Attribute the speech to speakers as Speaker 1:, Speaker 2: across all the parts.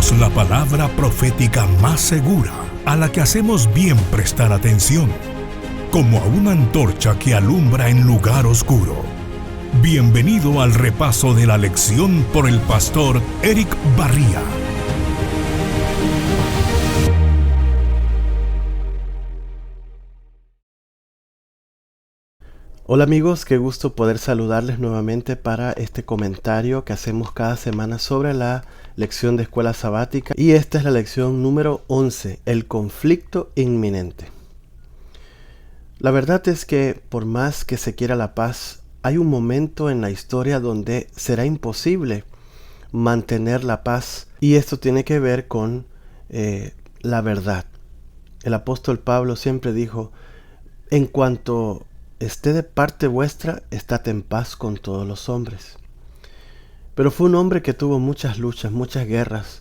Speaker 1: tenemos la palabra profética más segura, a la que hacemos bien prestar atención, como a una antorcha que alumbra en lugar oscuro. Bienvenido al repaso de la lección por el pastor Eric Barría.
Speaker 2: Hola amigos, qué gusto poder saludarles nuevamente para este comentario que hacemos cada semana sobre la lección de escuela sabática. Y esta es la lección número 11, el conflicto inminente. La verdad es que por más que se quiera la paz, hay un momento en la historia donde será imposible mantener la paz. Y esto tiene que ver con la verdad. El apóstol Pablo siempre dijo, en cuanto esté de parte vuestra, estad en paz con todos los hombres. Pero fue un hombre que tuvo muchas luchas, muchas guerras,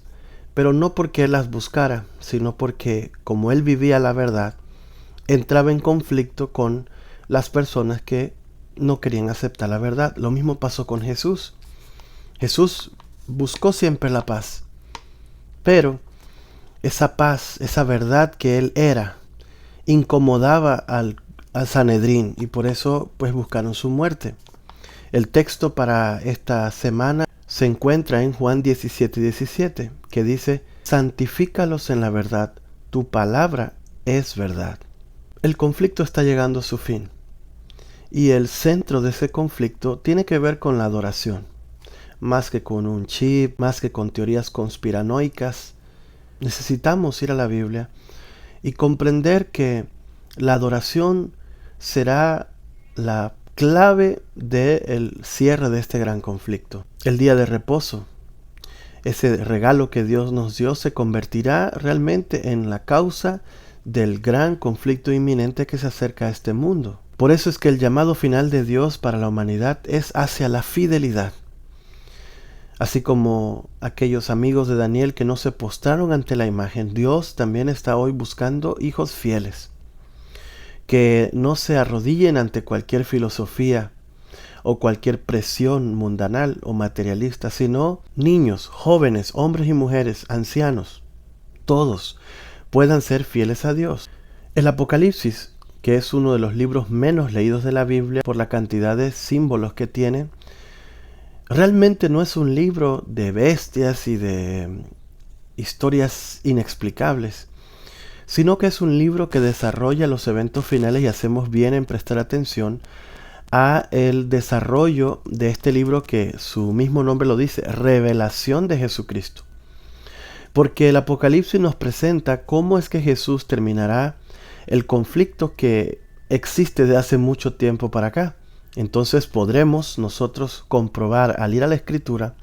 Speaker 2: pero no porque él las buscara, sino porque, como él vivía la verdad, entraba en conflicto con las personas que no querían aceptar la verdad. Lo mismo pasó con Jesús. Jesús buscó siempre la paz, pero esa paz, esa verdad que él era, incomodaba al Sanedrín, y por eso pues buscaron su muerte. El texto para esta semana se encuentra en Juan 17:17, que dice: santifícalos en la verdad, tu palabra es verdad. El conflicto está llegando a su fin, y el centro de ese conflicto tiene que ver con la adoración. Más que con un chip, más que con teorías conspiranoicas, necesitamos ir a la Biblia y comprender que la adoración será la clave del cierre de este gran conflicto. El día de reposo, ese regalo que Dios nos dio, se convertirá realmente en la causa del gran conflicto inminente que se acerca a este mundo. Por eso es que el llamado final de Dios para la humanidad es hacia la fidelidad. Así como aquellos amigos de Daniel que no se postraron ante la imagen, Dios también está hoy buscando hijos fieles, que no se arrodillen ante cualquier filosofía o cualquier presión mundanal o materialista, sino niños, jóvenes, hombres y mujeres, ancianos, todos puedan ser fieles a Dios. El Apocalipsis, que es uno de los libros menos leídos de la Biblia por la cantidad de símbolos que tiene, realmente no es un libro de bestias y de historias inexplicables, sino que es un libro que desarrolla los eventos finales, y hacemos bien en prestar atención a el desarrollo de este libro, que su mismo nombre lo dice, revelación de Jesucristo. Porque el Apocalipsis nos presenta cómo es que Jesús terminará el conflicto que existe de hace mucho tiempo para acá. Entonces podremos nosotros comprobar al ir a la Escritura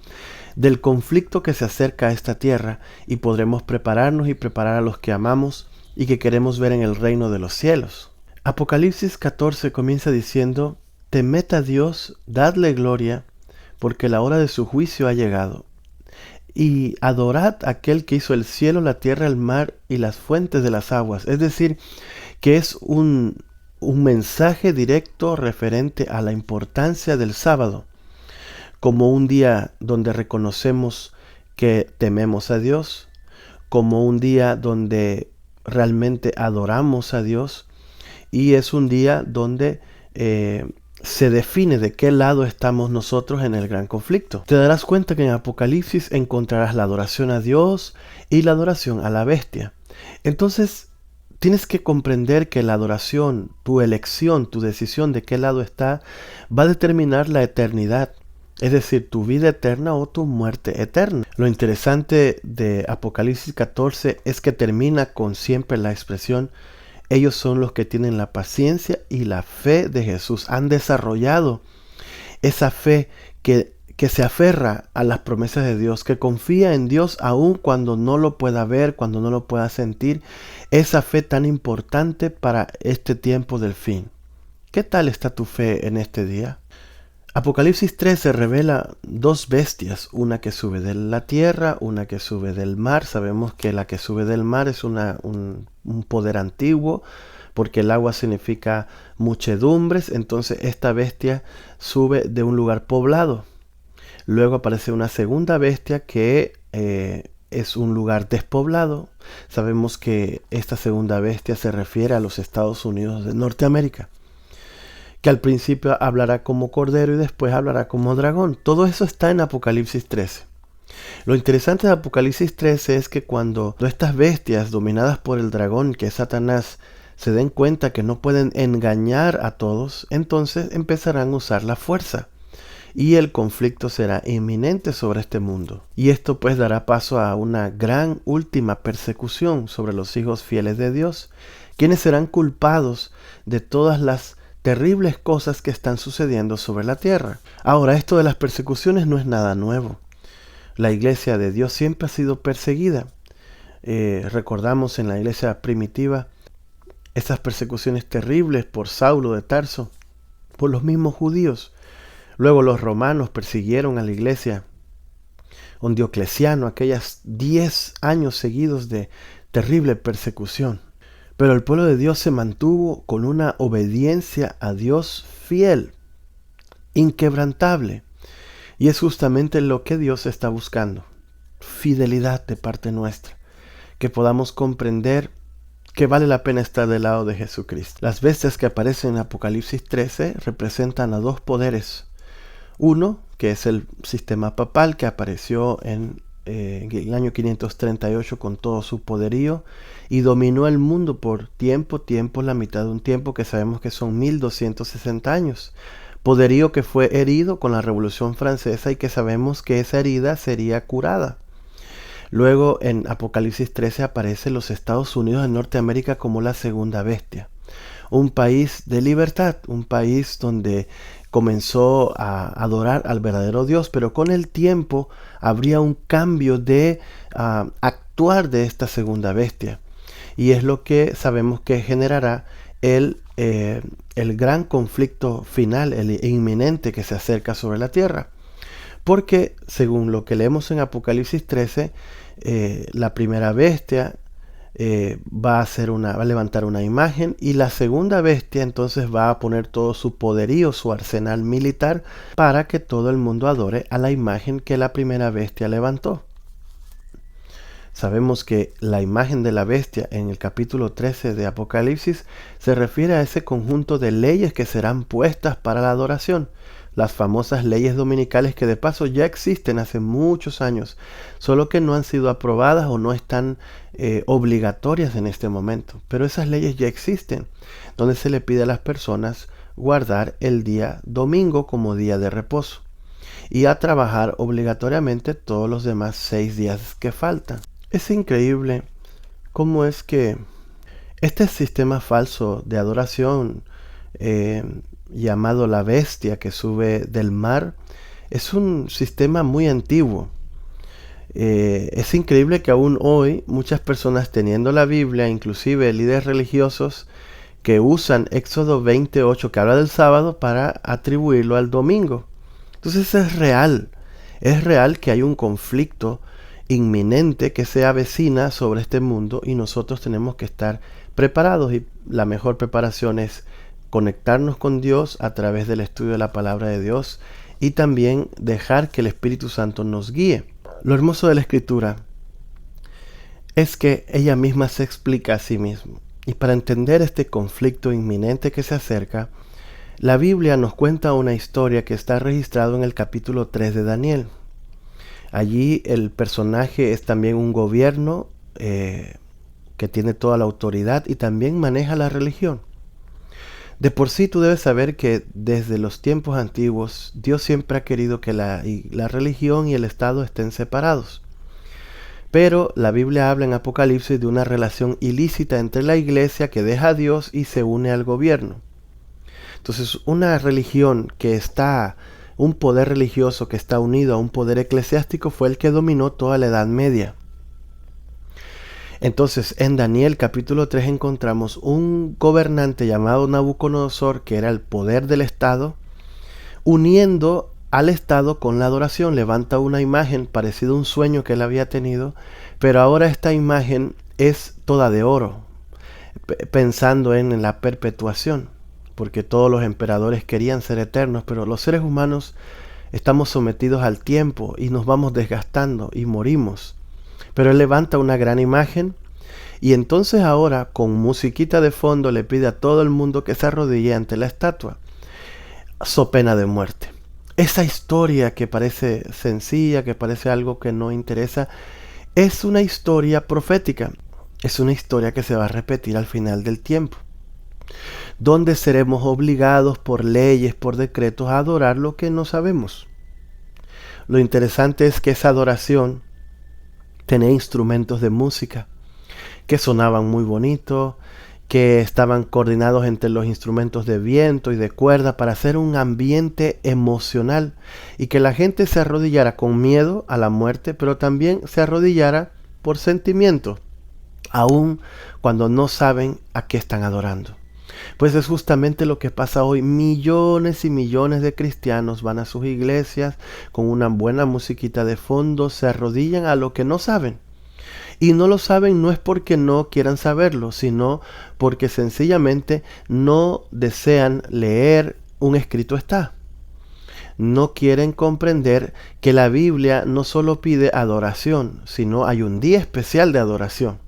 Speaker 2: del conflicto que se acerca a esta tierra, y podremos prepararnos y preparar a los que amamos y que queremos ver en el reino de los cielos. Apocalipsis 14 comienza diciendo: temed a Dios, dadle gloria, porque la hora de su juicio ha llegado. Y adorad a aquel que hizo el cielo, la tierra, el mar y las fuentes de las aguas. Es decir, que es un mensaje directo referente a la importancia del sábado, como un día donde reconocemos que tememos a Dios, como un día donde realmente adoramos a Dios, y es un día donde se define de qué lado estamos nosotros en el gran conflicto. Te darás cuenta que en Apocalipsis encontrarás la adoración a Dios y la adoración a la bestia. Entonces tienes que comprender que la adoración, tu elección, tu decisión de qué lado está, va a determinar la eternidad. Es decir, tu vida eterna o tu muerte eterna. Lo interesante de Apocalipsis 14 es que termina con siempre la expresión: ellos son los que tienen la paciencia y la fe de Jesús. Han desarrollado esa fe que se aferra a las promesas de Dios, que confía en Dios aun cuando no lo pueda ver, cuando no lo pueda sentir. Esa fe tan importante para este tiempo del fin. ¿Qué tal está tu fe en este día? Apocalipsis 13 revela dos bestias, una que sube de la tierra, una que sube del mar. Sabemos que la que sube del mar es un poder antiguo, porque el agua significa muchedumbres. Entonces esta bestia sube de un lugar poblado. Luego aparece una segunda bestia que es un lugar despoblado. Sabemos que esta segunda bestia se refiere a los Estados Unidos de Norteamérica, que al principio hablará como cordero y después hablará como dragón. Todo eso está en Apocalipsis 13. Lo interesante de Apocalipsis 13 es que cuando estas bestias dominadas por el dragón, que es Satanás, se den cuenta que no pueden engañar a todos, entonces empezarán a usar la fuerza. Y el conflicto será inminente sobre este mundo. Y esto pues dará paso a una gran última persecución sobre los hijos fieles de Dios, quienes serán culpados de todas las terribles cosas que están sucediendo sobre la tierra. Ahora, esto de las persecuciones no es nada nuevo. La iglesia de Dios siempre ha sido perseguida. Recordamos en la iglesia primitiva esas persecuciones terribles por Saulo de Tarso, por los mismos judíos. Luego los romanos persiguieron a la iglesia. Con Diocleciano, aquellas 10 años seguidos de terrible persecución. Pero el pueblo de Dios se mantuvo con una obediencia a Dios fiel, inquebrantable. Y es justamente lo que Dios está buscando. Fidelidad de parte nuestra. Que podamos comprender que vale la pena estar del lado de Jesucristo. Las bestias que aparecen en Apocalipsis 13 representan a dos poderes. Uno, que es el sistema papal que apareció en el año 538 con todo su poderío y dominó el mundo por tiempo, la mitad de un tiempo que sabemos que son 1260 años. Poderío que fue herido con la Revolución Francesa y que sabemos que esa herida sería curada. Luego en Apocalipsis 13 aparece los Estados Unidos de Norteamérica como la segunda bestia. Un país de libertad, un país donde comenzó a adorar al verdadero Dios, pero con el tiempo habría un cambio de actuar de esta segunda bestia. Y es lo que sabemos que generará el gran conflicto final, el inminente que se acerca sobre la tierra. Porque según lo que leemos en Apocalipsis 13, la primera bestia va a levantar una imagen y la segunda bestia entonces va a poner todo su poderío, su arsenal militar para que todo el mundo adore a la imagen que la primera bestia levantó. Sabemos que la imagen de la bestia en el capítulo 13 de Apocalipsis se refiere a ese conjunto de leyes que serán puestas para la adoración. Las famosas leyes dominicales que de paso ya existen hace muchos años, solo que no han sido aprobadas o no están obligatorias en este momento. Pero esas leyes ya existen, donde se le pide a las personas guardar el día domingo como día de reposo y a trabajar obligatoriamente todos los demás 6 días que faltan. Es increíble cómo es que este sistema falso de adoración llamado la bestia que sube del mar es un sistema muy antiguo. Es increíble que aún hoy muchas personas teniendo la Biblia, inclusive líderes religiosos, que usan Éxodo 28 que habla del sábado para atribuirlo al domingo. Entonces es real que hay un conflicto inminente que se avecina sobre este mundo y nosotros tenemos que estar preparados, y la mejor preparación es conectarnos con Dios a través del estudio de la palabra de Dios y también dejar que el Espíritu Santo nos guíe. Lo hermoso de la Escritura es que ella misma se explica a sí misma. Y para entender este conflicto inminente que se acerca, la Biblia nos cuenta una historia que está registrada en el capítulo 3 de Daniel. Allí el personaje es también un gobierno que tiene toda la autoridad y también maneja la religión. De por sí tú debes saber que desde los tiempos antiguos Dios siempre ha querido que la religión y el Estado estén separados. Pero la Biblia habla en Apocalipsis de una relación ilícita entre la iglesia que deja a Dios y se une al gobierno. Entonces una religión un poder religioso que está unido a un poder eclesiástico fue el que dominó toda la Edad Media. Entonces en Daniel capítulo 3 encontramos un gobernante llamado Nabucodonosor, que era el poder del Estado, uniendo al Estado con la adoración. Levanta una imagen parecida a un sueño que él había tenido, pero ahora esta imagen es toda de oro, pensando en la perpetuación, porque todos los emperadores querían ser eternos, pero los seres humanos estamos sometidos al tiempo y nos vamos desgastando y morimos. Pero él levanta una gran imagen y entonces ahora con musiquita de fondo le pide a todo el mundo que se arrodille ante la estatua, so pena de muerte. Esa historia que parece sencilla, que parece algo que no interesa, es una historia profética. Es una historia que se va a repetir al final del tiempo, donde seremos obligados por leyes, por decretos, a adorar lo que no sabemos. Lo interesante es que esa adoración tenía instrumentos de música que sonaban muy bonito, que estaban coordinados entre los instrumentos de viento y de cuerda para hacer un ambiente emocional y que la gente se arrodillara con miedo a la muerte, pero también se arrodillara por sentimiento, aun cuando no saben a qué están adorando. Pues es justamente lo que pasa hoy. Millones y millones de cristianos van a sus iglesias con una buena musiquita de fondo, se arrodillan a lo que no saben. Y no lo saben no es porque no quieran saberlo, sino porque sencillamente no desean leer un escrito está. No quieren comprender que la Biblia no solo pide adoración, sino hay un día especial de adoración.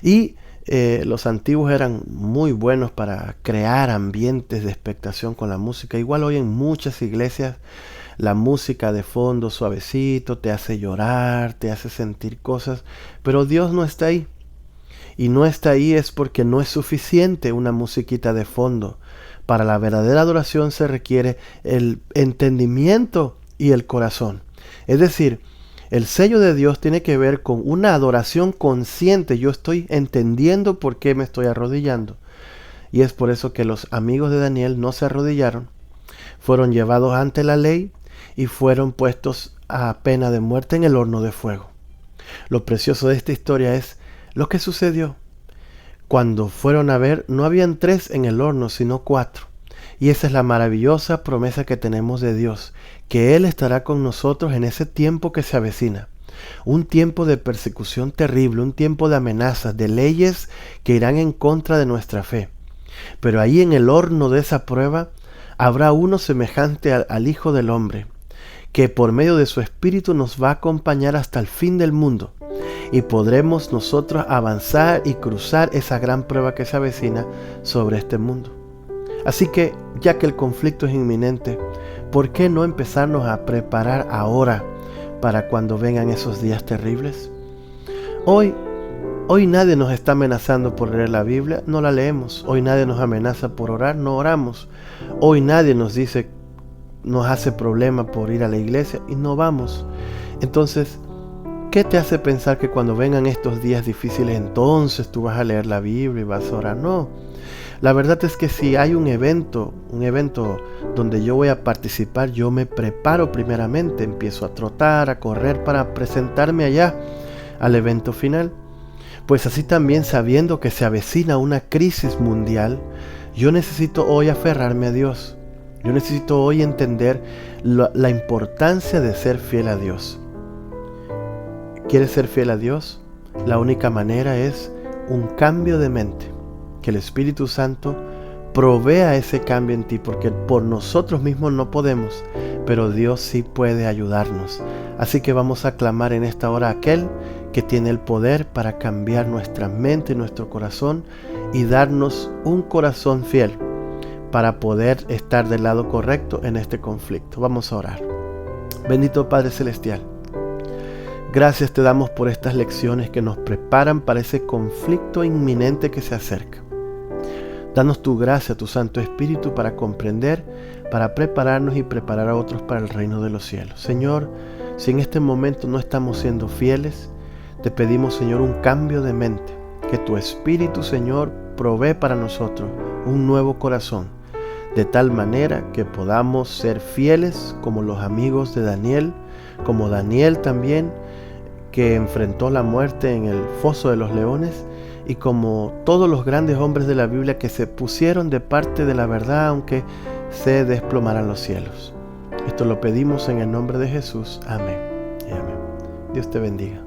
Speaker 2: Y los antiguos eran muy buenos para crear ambientes de expectación con la música. Igual hoy en muchas iglesias la música de fondo suavecito te hace llorar, te hace sentir cosas, pero Dios no está ahí. Y no está ahí es porque no es suficiente una musiquita de fondo. Para la verdadera adoración se requiere el entendimiento y el corazón. Es decir, el sello de Dios tiene que ver con una adoración consciente. Yo estoy entendiendo por qué me estoy arrodillando. Y es por eso que los amigos de Daniel no se arrodillaron. Fueron llevados ante la ley y fueron puestos a pena de muerte en el horno de fuego. Lo precioso de esta historia es lo que sucedió. Cuando fueron a ver, no habían 3 en el horno, sino 4. Y esa es la maravillosa promesa que tenemos de Dios, que Él estará con nosotros en ese tiempo que se avecina. Un tiempo de persecución terrible, un tiempo de amenazas, de leyes que irán en contra de nuestra fe. Pero ahí en el horno de esa prueba habrá uno semejante al Hijo del Hombre, que por medio de su Espíritu nos va a acompañar hasta el fin del mundo. Y podremos nosotros avanzar y cruzar esa gran prueba que se avecina sobre este mundo. Así que, ya que el conflicto es inminente, ¿por qué no empezarnos a preparar ahora para cuando vengan esos días terribles? Hoy nadie nos está amenazando por leer la Biblia, no la leemos. Hoy nadie nos amenaza por orar, no oramos. Hoy nadie nos hace problema por ir a la iglesia y no vamos. Entonces, ¿qué te hace pensar que cuando vengan estos días difíciles entonces tú vas a leer la Biblia y vas a orar? No. La verdad es que si hay un evento donde yo voy a participar, yo me preparo primeramente, empiezo a trotar, a correr para presentarme allá al evento final. Pues así también, sabiendo que se avecina una crisis mundial, yo necesito hoy aferrarme a Dios. Yo necesito hoy entender la importancia de ser fiel a Dios. ¿Quieres ser fiel a Dios? La única manera es un cambio de mente. Que el Espíritu Santo provea ese cambio en ti, porque por nosotros mismos no podemos, pero Dios sí puede ayudarnos. Así que vamos a clamar en esta hora a aquel que tiene el poder para cambiar nuestra mente y nuestro corazón y darnos un corazón fiel para poder estar del lado correcto en este conflicto. Vamos a orar. Bendito Padre Celestial, gracias te damos por estas lecciones que nos preparan para ese conflicto inminente que se acerca. Danos tu gracia, tu Santo Espíritu para comprender, para prepararnos y preparar a otros para el reino de los cielos. Señor, si en este momento no estamos siendo fieles, te pedimos, Señor, un cambio de mente. Que tu Espíritu, Señor, provee para nosotros un nuevo corazón, de tal manera que podamos ser fieles como los amigos de Daniel, como Daniel también, que enfrentó la muerte en el foso de los leones, y como todos los grandes hombres de la Biblia que se pusieron de parte de la verdad aunque se desplomaran los cielos. Esto lo pedimos en el nombre de Jesús. Amén y amén. Dios te bendiga.